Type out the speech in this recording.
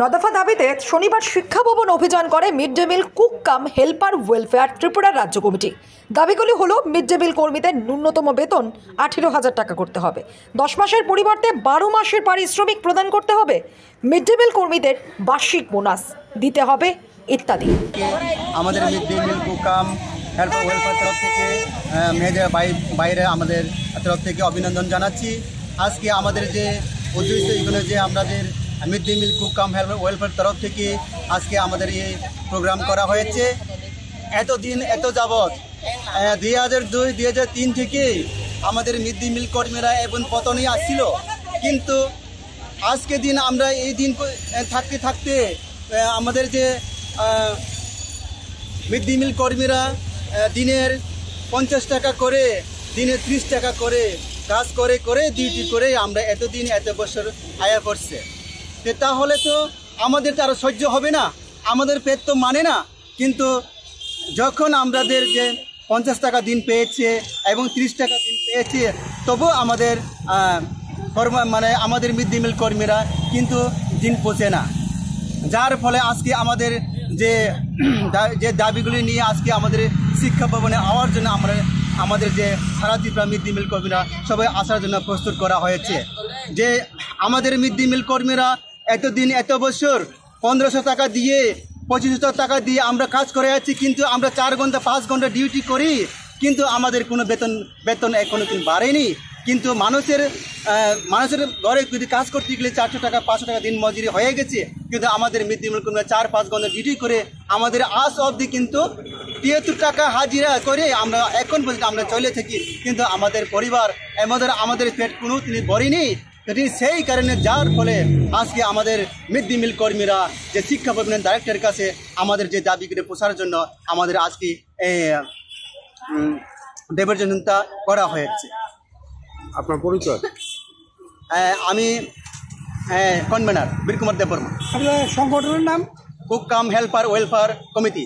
নদফা দাবিতে শনিবার শিক্ষা ভবন অভিযান করে মিড ডে মিল কুক কাম হেল্পার ওয়েলফেয়ার ত্রিপুরা রাজ্য কমিটি। দাবিগুলি হলো মিড ডে মিল কর্মীদের ন্যূনতম বেতন 18,000 টাকা করতে হবে, 10 মাসের পরিবর্তে 12 মাসের পারিশ্রমিক প্রদান করতে হবে, মিড ডে মিল কর্মীদের বার্ষিক বোনাস দিতে হবে ইত্যাদি। আমাদের মিড ডে মিল কুক কাম হেল্পার ওয়েলফেয়ার তরফ থেকে মেয়েদের বাইরে আমাদের তরফ থেকে অভিনন্দন জানাচ্ছি। আজকে আমাদের যে উদ্দেশ্য এগুলো যে আমাদের মিড ডে মিল কুক কাম হেল্পার ওয়েলফেয়ার তরফ থেকে আজকে আমাদের এই প্রোগ্রাম করা হয়েছে। এতদিন এত যাবৎ 2002-2003 থেকে আমাদের মিড ডে মিল কর্মীরা এবং পতনই আসছিল, কিন্তু আজকে দিন আমরা এই দিন থাকতে থাকতে আমাদের যে মিড ডে মিল কর্মীরা দিনের 50 টাকা করে, দিনে 30 টাকা করে কাজ করে করে ডিউটি করে আমরা এতদিন এত বছর আয়া করছে। তাহলে তো আমাদের তো আরও সহ্য হবে না, আমাদের পেট তো মানে না। কিন্তু যখন আমাদের যে 50 টাকা দিন পেয়েছে এবং 30 টাকা দিন পেয়েছে, তবু আমাদের আমাদের মিড ডে মিল কর্মীরা কিন্তু দিন পৌঁছে না। যার ফলে আজকে আমাদের যে দাবিগুলি নিয়ে আজকে আমাদের শিক্ষা ভবনে আওয়ার জন্য আমাদের যে সারা ত্রিপুরা মিড ডে মিল কর্মীরা সবাই আসার জন্য প্রস্তুত করা হয়েছে। যে আমাদের মিড ডে মিল কর্মীরা এতদিন এত বছর 1500 টাকা দিয়ে 2500 টাকা দিয়ে আমরা কাজ করে যাচ্ছি, কিন্তু আমরা 4 ঘন্টা 5 ঘন্টা ডিউটি করি, কিন্তু আমাদের কোনো বেতন এখনো কিন্তু বাড়েনি। কিন্তু মানুষের ঘরে যদি কাজ করতে গেলে 400 টাকা 500 টাকা দিন মজুরি হয়ে গেছে, কিন্তু আমাদের মিড ডে মিল কর্মীরা 4-5 ঘন্টা ডিউটি করে আমাদের আজ অবধি কিন্তু 73 টাকা হাজিরা করে আমরা এখন পর্যন্ত আমরা চলে থাকি, কিন্তু আমাদের পরিবার আমাদের পেট কোনো তিনি ভরেনি। সেই কারণে যার ফলে আজকে আমাদের মিড ডে মিল কর্মীরা যে শিক্ষা ভবনের ডাইরেক্টরের কাছে আমাদের যে দাবিগুলি পোষার জন্য আমাদের আজকে ডেপুটেশনটা করা হয়েছে। আপনার পরিচয়? আমি কনভেনার বীর কুমার দেববর্মা। সংগঠনের নাম কুক কাম হেল্পার ওয়েলফেয়ার কমিটি।